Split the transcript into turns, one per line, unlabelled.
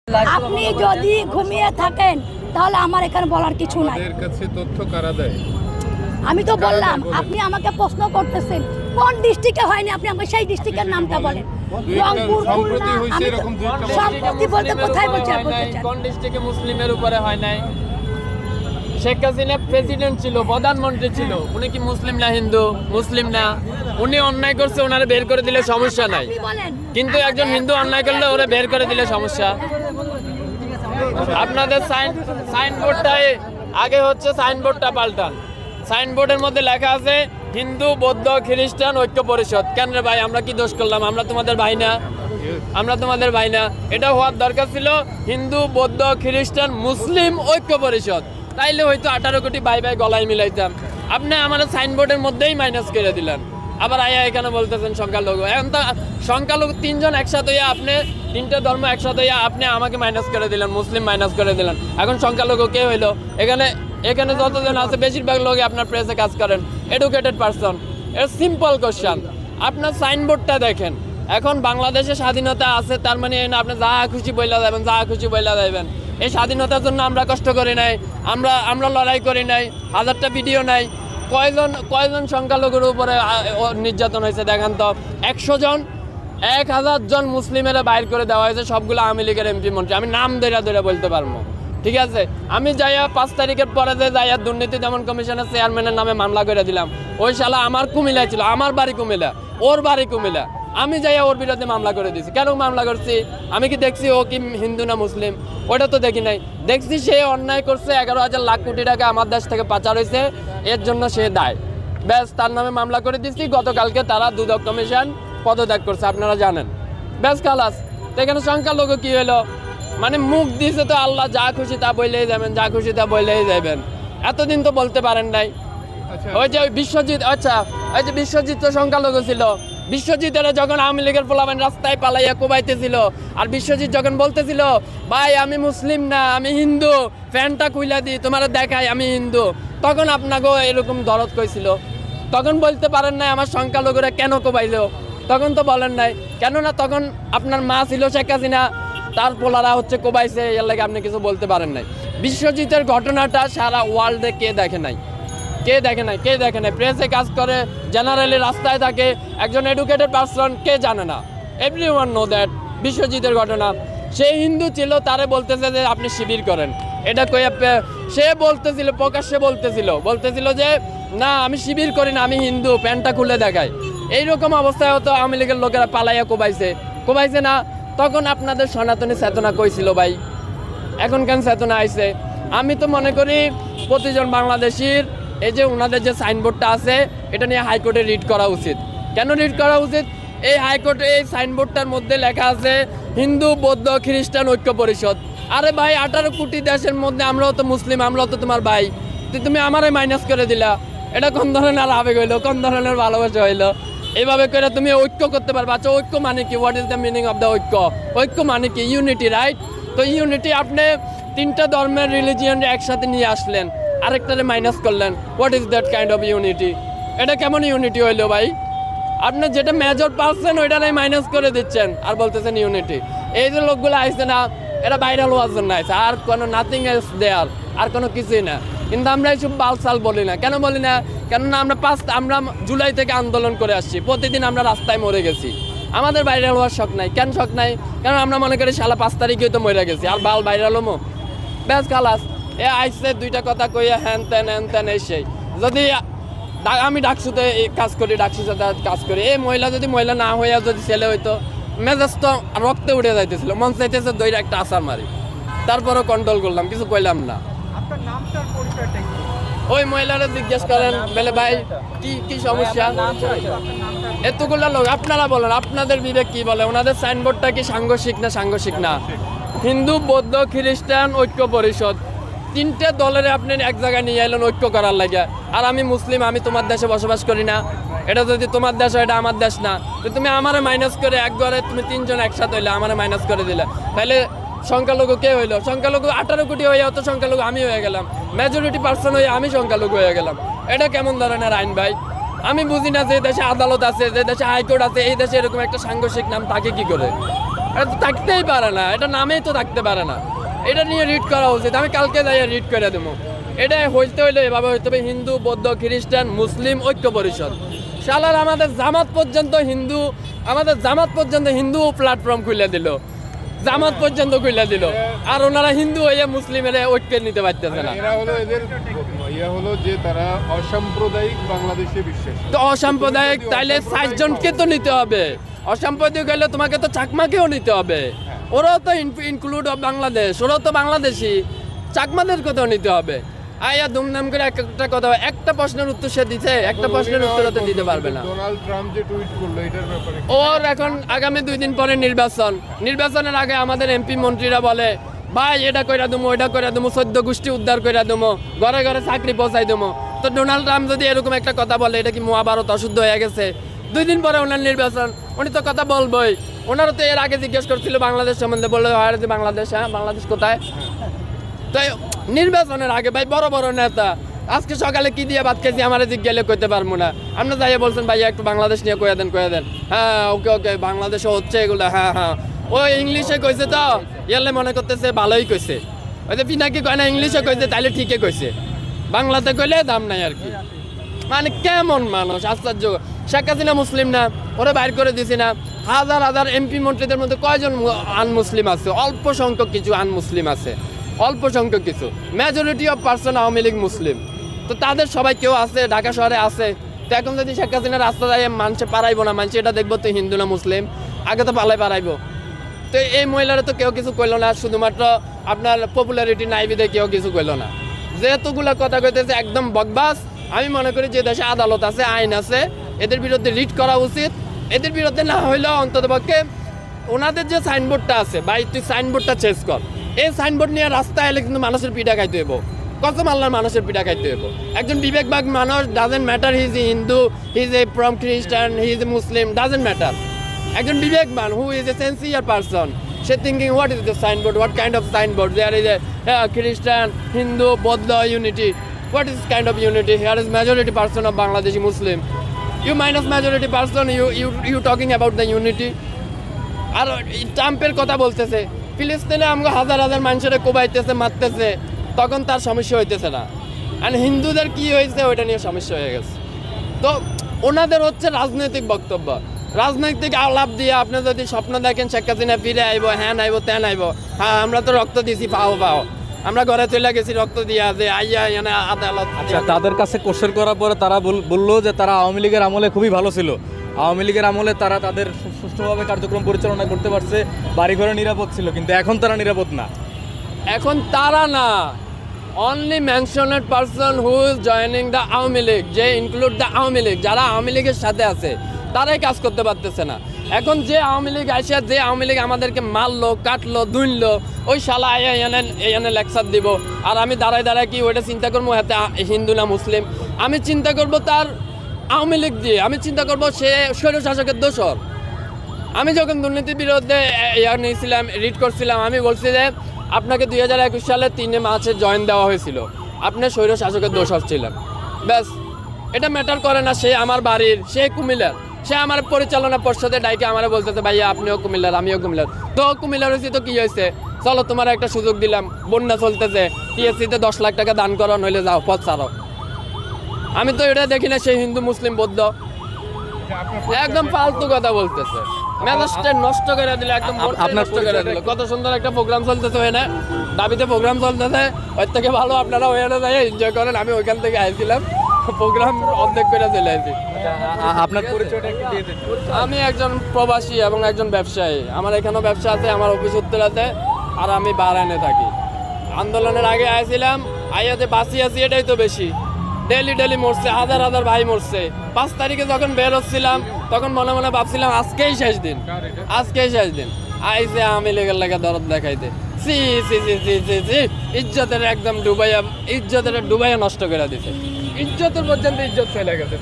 আপনি যদি ঘুমিয়ে থাকেন তাহলে আমার এখানে বলার কিছু নাই।
আমাদের কাছে তথ্য কারা দেয়?
আমি তো বললাম, আপনি আমাকে প্রশ্ন করতেছেন কোন ডিস্ট্রিক্টে হয়নি, আপনি আমাকে সেই ডিস্ট্রিক্টের নামটা বলেন। রংপুর,
সম্প্রতি
খুলনা,
হয়েছে
আমি তো
এরকম দুইটা
সম্প্রতি বলতে কোথায় বলতে চান?
কোন ডিস্ট্রিক্টে মুসলিমের উপরে হয় নাই? শেখ হাসিনা প্রেসিডেন্ট ছিল, প্রধানমন্ত্রী ছিল, উনি কি মুসলিম না হিন্দু? মুসলিম না। উনি অন্যায় করছে, ওনারে বের করে দিলে সমস্যা নাই,
আপনি বলেন।
কিন্তু একজন হিন্দু অন্যায় করলে ওরা বের করে দিলে সমস্যা। আপনাদের সাইনবোর্ডটাই আগে হচ্ছে, সাইনবোর্ডটা পাল্টান। সাইনবোর্ডের মধ্যে লেখা আছে হিন্দু বৌদ্ধ খ্রিস্টান ঐক্য পরিষদ। কেন রে ভাই, আমরা কি দোষ করলাম? আমরা তোমাদের ভাই না? আমরা তোমাদের ভাই না? এটা হওয়ার দরকার ছিল হিন্দু বৌদ্ধ খ্রিস্টান মুসলিম ঐক্য পরিষদ। তাইলে হয়তো 18 কোটি ভাই ভাই গলায় মিলাইতাম। আপনি আমাদের সাইনবোর্ডের মধ্যেই মাইনাস করে দিলেন। আবার আয়া এখানে বলতেছেন সংখ্যালঘু। এখন তো সংখ্যালঘু তিনজন একসাথে হইয়া, আপনি তিনটে ধর্ম একসাথে হইয়া আপনি আমাকে মাইনাস করে দিলেন, মুসলিম মাইনাস করে দিলেন। এখন সংখ্যালঘু কে হইলো? এখানে এখানে যতজন আছে বেশিরভাগ লোকই আপনার প্রেসে কাজ করেন, এডুকেটেড পারসন। এর সিম্পল কোশ্চেন, আপনার সাইনবোর্ডটা দেখেন। এখন বাংলাদেশে স্বাধীনতা আছে, তার মানে আপনি যা খুশি বইলা যাবেন, যা খুশি বইলা যাবেন। এই স্বাধীনতার জন্য আমরা কষ্ট করি নাই, আমরা লড়াই করি নাই, হাজারটা ভিডিও নাই। কয়জন সংখ্যালঘুর উপরে নির্যাতন হয়েছে দেখান তো? 100 জন, 1000 জন মুসলিমেরা বাইর করে দেওয়া হয়েছে, সবগুলো আওয়ামী লীগের এমপি মন্ত্রী। আমি নাম ধরে বলতে পারবো, ঠিক আছে? আমি যাইয়া 5 তারিখের পরে যাইয়া দুর্নীতি দমন কমিশনের চেয়ারম্যানের নামে মামলা করে দিলাম। ওই শালা আমার কুমিল্লায় ছিল, আমার বাড়ি কুমিল্লা, ওর বাড়ি কুমিল্লা। আমি যাইয়া ওর বিরুদ্ধে মামলা করে দিয়েছি। কেন মামলা করছি? আমি কি দেখছি ও কি হিন্দু না মুসলিম? ওটা তো দেখি নাই। দেখছি সে অন্যায় করছে, 11,000 লাখ কোটি টাকা আমার দেশ থেকে পাচার হয়েছে, এর জন্য সে দায়। ব্যাস, তার নামে মামলা করে দিচ্ছি। গতকালকে তারা দুদক কমিশন পদত্যাগ করছে, আপনারা জানেন। ব্যাস, খালাস। তো এখানে সংখ্যালঘু কি হলো? মানে মুখ দিয়েছে তো আল্লাহ, যা খুশি তা বললেই যাবেন, যা খুশি তা বললেই যাবেন। এতদিন তো বলতে পারেন নাই। ওই যে বিশ্বজিৎ, আচ্ছা ওই যে বিশ্বজিৎ তো সংখ্যালঘু ছিল। বিশ্বজিতের যখন আওয়ামী লীগের পোলাপান রাস্তায় পালাইয়া কোবাইতেছিল, আর বিশ্বজিৎ যখন বলতেছিল ভাই আমি মুসলিম না আমি হিন্দু, ফ্যানটা খুইলা দিই তোমার দেখাই আমি হিন্দু, তখন আপনাকেও এরকম দরদ কইছিল। তখন বলতে পারেন নাই আমার সংখ্যালঘুরা কেন কোবাইলো? তখন তো বলেন নাই। কেননা তখন আপনার মা ছিল শেখ হাসিনা, তার পোলারা হচ্ছে কোবাইছে, এর লাগে আপনি কিছু বলতে পারেন নাই। বিশ্বজিতের ঘটনাটা সারা ওয়ার্ল্ডে কে দেখে নাই? কে দেখে নাই? কে দেখে নাই? প্রেসে কাজ করে, জেনারেলি রাস্তায় থাকে, একজন এডুকেটেড পারসন, কে জানে না? Everyone know that. বিশ্বজিতের ঘটনা, সে হিন্দু ছিল, তারে বলতেছে যে আপনি শিবির করেন। এটা কই সে বলতেছিল, প্রকাশ্যে বলতেছিল যে না আমি শিবির করি না, আমি হিন্দু, প্যান্টটা খুলে দেখায়। এইরকম অবস্থায় হতো আওয়ামী লীগের লোকেরা পালাইয়া কোবাইছে না? তখন আপনাদের সনাতনী চেতনা কইছিল ভাই, এখন কেন চেতনা আইছে? আমি তো মনে করি প্রতিজন বাংলাদেশির এই যে ওনাদের যে সাইনবোর্ডটা আছে, এটা নিয়ে হাইকোর্টে রিট করা উচিত। কেন রিট করা উচিত? এই হাইকোর্টে এই সাইনবোর্ডটার মধ্যে লেখা আছে হিন্দু বৌদ্ধ খ্রিস্টান ঐক্য পরিষদ। আরে ভাই, 18 কোটি দেশের মধ্যে আমরাও তো মুসলিম, আমরাও তো তোমার ভাই, তুমি আমারে মাইনাস করে দিলা। এটা কোন ধরনের আবেগ হইলো? কোন ধরনের ভালোবাসা হইলো? এইভাবে করে তুমি ঐক্য করতে পারবে? আচ্ছা, ঐক্য মানে কি? What is the meaning of the ঐক্য? ঐক্য মানে কি? Unity, right? তো ইউনিটি, আপনি 3টা ধর্মের রিলিজিয়ন একসাথে নিয়ে আসলেন, আরেকটারে মাইনাস করলেন। What is that kind of unity? এটা কেমন ইউনিটি হইলো ভাই? আপনি যেটা মেজর পারছেন ওইটারে মাইনাস করে দিচ্ছেন আর বলতেছেন ইউনিটি। এই যে লোকগুলো আইছে না, এটা ভাইরাল হওয়ার জন্য আইছে, আর কোনো নাথিং এলস দেয়ার, আর কোনো কিছুই না। কিন্তু আমরা এইসব বালসাল বলি না। কেন বলি না? কেননা আমরা জুলাই থেকে আন্দোলন করে আসছি, প্রতিদিন আমরা রাস্তায় মরে গেছি। আমাদের ভাইরাল হওয়ার শখ নাই। কেন শখ নাই? কারণ আমরা মনে করি শালা 5 তারিখে তো মরে গেছি, আর ভাইরাল হমো। ব্যাস, খালাস। এ আইসে 2টা কথা কইয়া হ্যান তেন এসে, যদি আমি ডাকসুতে কাজ করি, ডাকসুতে কাজ করি, এই মহিলা যদি মহিলা না হইয়া যদি ছেলে হইতো, মেজাজ তো রক্তে উঠে যাইতেছিল, মন চাইতেছে দইরা একটা আসার মারি। তারপরও কন্ট্রোল করলাম, কিছু কইলাম না। ওই মহিলারা জিজ্ঞেস করেন বলে ভাই কি সমস্যা? এতগুলো লোক, আপনারা বলেন আপনাদের বিবেক কি বলে? ওনাদের সাইনবোর্ডটা কি সাংঘর্ষিক না? হিন্দু বৌদ্ধ খ্রিস্টান ঐক্য পরিষদ, 3টে দলের আপনি এক জায়গায় নিয়ে এলেন ঐক্য করার লাগে। আর আমি মুসলিম, আমি তোমার দেশে বসবাস করি না। এটা যদি তোমার দেশ হয়, এটা আমার দেশ না। তো তুমি আমারে মাইনাস করে, এক ঘরে তুমি 3 জন একসাথে হইলে, আমারে মাইনাস করে দিলে, তাহলে সংখ্যালঘু কে হইলো? সংখ্যালঘু 18 কোটি হয়ে তো সংখ্যালঘু আমি হয়ে গেলাম, মেজরিটি পার্সন হয়ে আমি সংখ্যালঘু হয়ে গেলাম। এটা কেমন ধরনের আইন ভাই? আমি বুঝি না যে দেশে আদালত আছে, যে দেশে হাইকোর্ট আছে, এই দেশে এরকম একটা সাংঘর্ষিক নাম থাকে কি করে? এটা তো থাকতেই পারে না, এটা নামেই তো থাকতে পারে না। এটা নিয়ে রিড করা উচিত, আমি কালকে যাই রিড করে দেবো। এটা হইতে হইলে এভাবে হইতে হবে, হিন্দু বৌদ্ধ খ্রিস্টান মুসলিম ঐক্য পরিষদ। শালার আমাদের জামাত পর্যন্ত হিন্দু প্ল্যাটফর্ম খুলে দিল, জামাত পর্যন্ত খুলে দিল, আর ওনারা হিন্দু হয়ে মুসলিমের ঐক্য নিতে পারতেছে না।
এরা হলো এদের হলো যে তারা অসাম্প্রদায়িক বাংলাদেশে বিশ্বাসী।
তো অসাম্প্রদায়িক তাইলে 60 জনকে তো নিতে হবে, অসাম্প্রদায়িক হলে তোমাকে তো চাকমাকেও নিতে হবে। ওরাও তো ইনক্লুড অফ বাংলাদেশ, ওরাও তো বাংলাদেশি, চাকমাদের কথাও নিতে হবে। আয়া দুমদাম করে একটা কথা, একটা প্রশ্নের উত্তর সে দিছে, একটা প্রশ্নের উত্তর তো দিতে পারবে না।
ডোনাল্ড ট্রাম্প যে টুইট করলো এটার ব্যাপারে
ওর এখন আগামী 2 দিন পরে নির্বাচনের আগে আমাদের এমপি মন্ত্রীরা বলে ভাই এটা কইরা দেবো, ওইটা কইরা দেবো, 14 গোষ্ঠী উদ্ধার কইরা দেবো, ঘরে ঘরে চাকরি পৌঁছাই দেবো। তো ডোনাল্ড ট্রাম্প যদি এরকম একটা কথা বলে, এটা কি মহাভারত অশুদ্ধ হয়ে গেছে? 2 দিন পরে ওনার নির্বাচন, উনি তো কথা বলবই। ওনারও তো এর আগে জিজ্ঞেস করছিল বাংলাদেশ সম্বন্ধে, বললো হয় যে বাংলাদেশ, হ্যাঁ বাংলাদেশ কোথায়? তাই নির্বাচনের আগে ভাই বড় বড় নেতা আজকে সকালে কি দিয়ে ভাত খেয়েছি আমার জিজ্ঞাসা করতে পারবো না। আপনি যাইয়া বলছেন ভাইয়া একটু বাংলাদেশ নিয়ে কয়ে দেন, হ্যাঁ ওকে বাংলাদেশও হচ্ছে এগুলো, হ্যাঁ ও ইংলিশে কইছে তো ইয়ালে মনে করতেছে ভালোই কইছে, ওই যে পিনাকি কয় না ইংলিশে কইছে তাইলে ঠিকই কইছে, বাংলাতে কইলে দাম নাই আর কি। মানে কেমন মানুষ, আশ্চর্য। শেখ হাসিনা মুসলিম না, ওরা বাইর করে দিছি না? হাজার এমপি মন্ত্রীদের মধ্যে কয়জন আনমুসলিম আছে? অল্প সংখ্যক কিছু আনমুসলিম আছে, অল্প সংখ্যক কিছু। Majority of person Awami League Muslim. তো তাদের সবাই কেউ আছে, ঢাকা শহরে আছে। তো এখন যদি শেখ হাসিনা রাস্তা যায় মানুষে পারাইবো না, মানুষ এটা দেখবো তো হিন্দু না মুসলিম, আগে তো পারাইবো। তো এই মহিলারা তো কেউ কিছু কইলো না, শুধুমাত্র আপনার পপুলারিটি নাই বিধে কেউ কিছু কইলো না। যেহেতুগুলো কথা কইতেছে একদম বকবাস। আমি মনে করি যে দেশে আদালত আছে, আইন আছে, এদের বিরুদ্ধে রিট করা উচিত। এদের বিরুদ্ধে না হইলেও অন্ততপক্ষে ওনাদের যে সাইনবোর্ডটা আছে, ভাই তুই সাইনবোর্ডটা চেঞ্জ কর। এই সাইনবোর্ড নিয়ে রাস্তায় এলে কিন্তু মানুষের পিঠা খাইতে হইব, কসম আল্লাহর মানুষের পিঠা খাইতে হইব। একজন বিবেকবাগ মানুষ, doesn't matter he is a Hindu, he is a from Christian, he is a Muslim, doesn't matter. একজন বিবেকবান who is a sincere person, সে thinking what is the signboard, what kind of signboard, there is a Christian, Hindu, বৌদ্ধ unity, what is kind of unity? Here is majority person of Bangladeshi Muslim. You minus majority person, you talking about the unity. আর ট্রাম্পের কথা বলতেছে, ফিলিস্তিনে আমাকে হাজার মানুষের কোবাইতেছে, মারতেছে, তখন তার সমস্যা হইতেছে না। আর হিন্দুদের কি হয়েছে ওইটা নিয়ে সমস্যা হয়ে গেছে। তো ওনাদের হচ্ছে রাজনৈতিক বক্তব্য, রাজনৈতিক আলাপ দিয়ে আপনি যদি স্বপ্ন দেখেন শেখ হাসিনা ফিরে আইব, হ্যাঁ আইব, তেন আইব, হ্যাঁ আমরা তো রক্ত দিয়েছি, পাও আমরা ঘরে চলে গেছি রক্ত দিয়া, যে আইয়া এনে আদালত।
আচ্ছা, তাদের কাছে কোশ্চেন করার পরে তারা বললো যে তারা আওয়ামী লীগের আমলে খুবই ভালো ছিল, আওয়ামী লীগের আমলে তারা তাদের সুষ্ঠুভাবে কার্যক্রম পরিচালনা করতে পারছে, বাড়িঘরে নিরাপদ ছিল, কিন্তু এখন তারা নিরাপদ না।
এখন তারা না, only মেনশনেড person who is joining the Awami League, যে ইনক্লুড দ্য আওয়ামী লীগ, যারা আওয়ামী লীগের সাথে আছে তারাই কাজ করতে পারতেছে না। এখন যে আওয়ামী লীগ আসে, যে আওয়ামী লীগ আমাদেরকে মারলো, কাটলো, দুনলো, ওই শালা এনে লেকচার দিব, আর আমি দাঁড়ায় কি ওইটা চিন্তা করবো হাতে হিন্দু না মুসলিম? আমি চিন্তা করবো তার আওয়ামী লীগ দিয়ে, আমি চিন্তা করবো সে স্বৈরশাসকের দোষর। আমি যখন দুর্নীতির বিরুদ্ধে নিয়েছিলাম, রিড করছিলাম, আমি বলছি যে আপনাকে 2021 সালে 3 মার্চে জয়েন দেওয়া হয়েছিল, আপনি স্বৈরশাসকের দোষর ছিলেন। ব্যাস, এটা ম্যাটার করে না সে আমার বাড়ির, সে কুমিল্লার, সে আমার পরিচালনা পর্ষদে ডাইকে আমার বলতেছে ভাইয়া আপনিও কুমিল্লার, আমিও কুমিল্লার। তো কুমিল্লার হয়েছি তো কি হয়েছে, চলো তোমার একটা সুযোগ দিলাম, বন্যা চলতেছে, টিএসসিতে 10 লাখ টাকা দান করো, নইলে যাও পথ ছাড়ো। আমি তো এটা দেখি না সে হিন্দু মুসলিম বৌদ্ধ, একদম ফালতু কথা বলতেছে, মেজাজটা নষ্ট করে দিল, একদম নষ্ট করে দিল। কত সুন্দর একটা প্রোগ্রাম চলতেছে, হয় না দাবিতে প্রোগ্রাম চলতেছে, ওর থেকে ভালো আপনারা ওখানে যাই এনজয় করেন। আমি ওইখান থেকে আইছিলাম, প্রোগ্রাম অর্ধেক করে চলে আসি।
আপনার পরিচয়টা একটু দিয়ে দিন।
আমি একজন প্রবাসী এবং একজন ব্যবসায়ী, আমার এখানেও ব্যবসা আছে, আমার অফিস উত্তরাতে, আর আমি বাহরাইনে থাকি। আন্দোলনের আগে আইছিলাম, আইয়াতে বাঁচি আছি এটাই তো বেশি। ডেলি মরছে, হাজার ভাই মরছে। 5 তারিখে যখন বের হচ্ছিলাম তখন মনে ভাবছিলাম আজকেই শেষ দিন। আইসে আমি লেগের লেগে দরদ দেখাইতে, সি ইজ্জতের একদম ডুবাইয়া নষ্ট করে দিছে। ইজ্জতের পর্যন্ত ইজ্জত চলে গেছে।